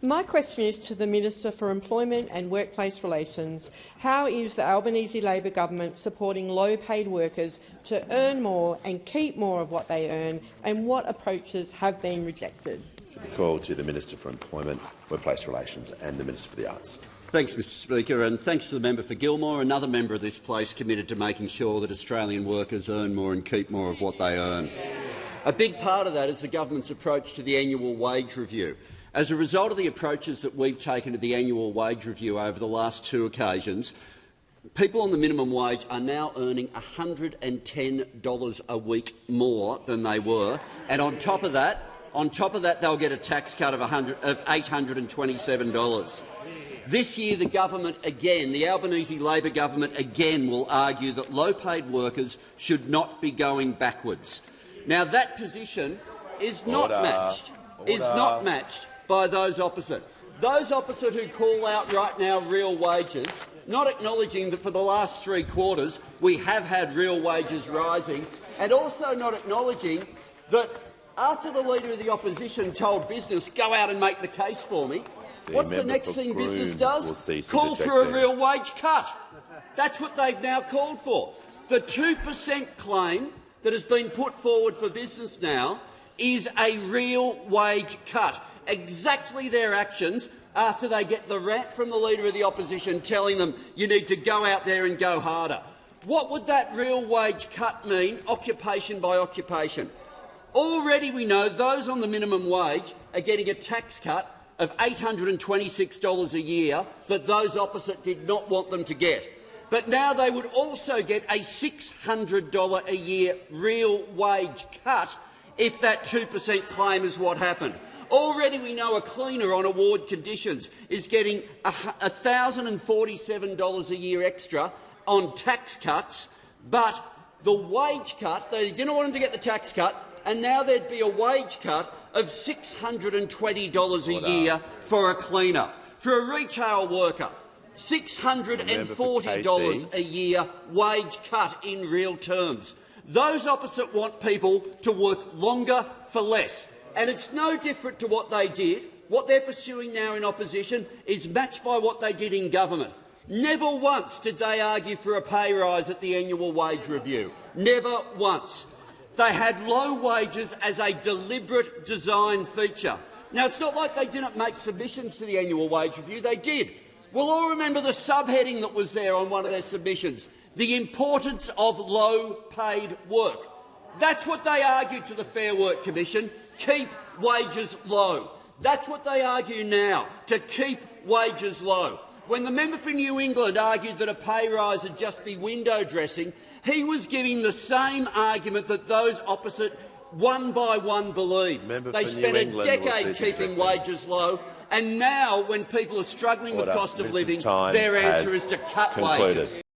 My question is to the Minister for Employment and Workplace Relations. How is the Albanese Labor government supporting low-paid workers to earn more and keep more of what they earn, and what approaches have been rejected? The call to the Minister for Employment, Workplace Relations and the Minister for the Arts. Thanks, Mr Speaker, and thanks to the member for Gilmore, another member of this place committed to making sure that Australian workers earn more and keep more of what they earn. A big part of that is the government's approach to the annual wage review. As a result of the approaches that we've taken to the annual wage review over the last two occasions, people on the minimum wage are now earning $110 a week more than they were, and on top of that, they'll get a tax cut of $827. This year, the government again, the Albanese Labor government again, will argue that low-paid workers should not be going backwards. Now, that position is not matched by those opposite. Those opposite who call out right now real wages, not acknowledging that for the last 3 quarters we have had real wages rising, and also not acknowledging that after the Leader of the Opposition told business, "Go out and make the case for me," what's the next thing business does? Call for a real wage cut. That's what they've now called for. The 2% claim that has been put forward for business now is a real wage cut. Exactly their actions after they get the rant from the Leader of the Opposition telling them you need to go out there and go harder. What would that real wage cut mean, occupation by occupation? Already we know those on the minimum wage are getting a tax cut of $826 a year that those opposite did not want them to get. But now they would also get a $600 a year real wage cut if that 2% claim is what happened. Already we know a cleaner on award conditions is getting $1,047 a year extra on tax cuts, but the wage cut, they didn't want them to get the tax cut, and now there'd be a wage cut of $620 a year for a cleaner. For a retail worker, $640 a year wage cut in real terms. Those opposite want people to work longer for less, and it's no different to what they did. What they're pursuing now in opposition is matched by what they did in government. Never once did they argue for a pay rise at the annual wage review. Never once. They had low wages as a deliberate design feature. Now, it's not like they didn't make submissions to the annual wage review. They did. We'll all remember the subheading that was there on one of their submissions, the importance of low-paid work. That's what they argued to the Fair Work Commission, keep wages low. That's what they argue now, to keep wages low. When the member for New England argued that a pay rise would just be window dressing, he was giving the same argument that those opposite one by one believe. They spent a decade keeping wages low, and now, when people are struggling with cost of living, their answer is to cut wages.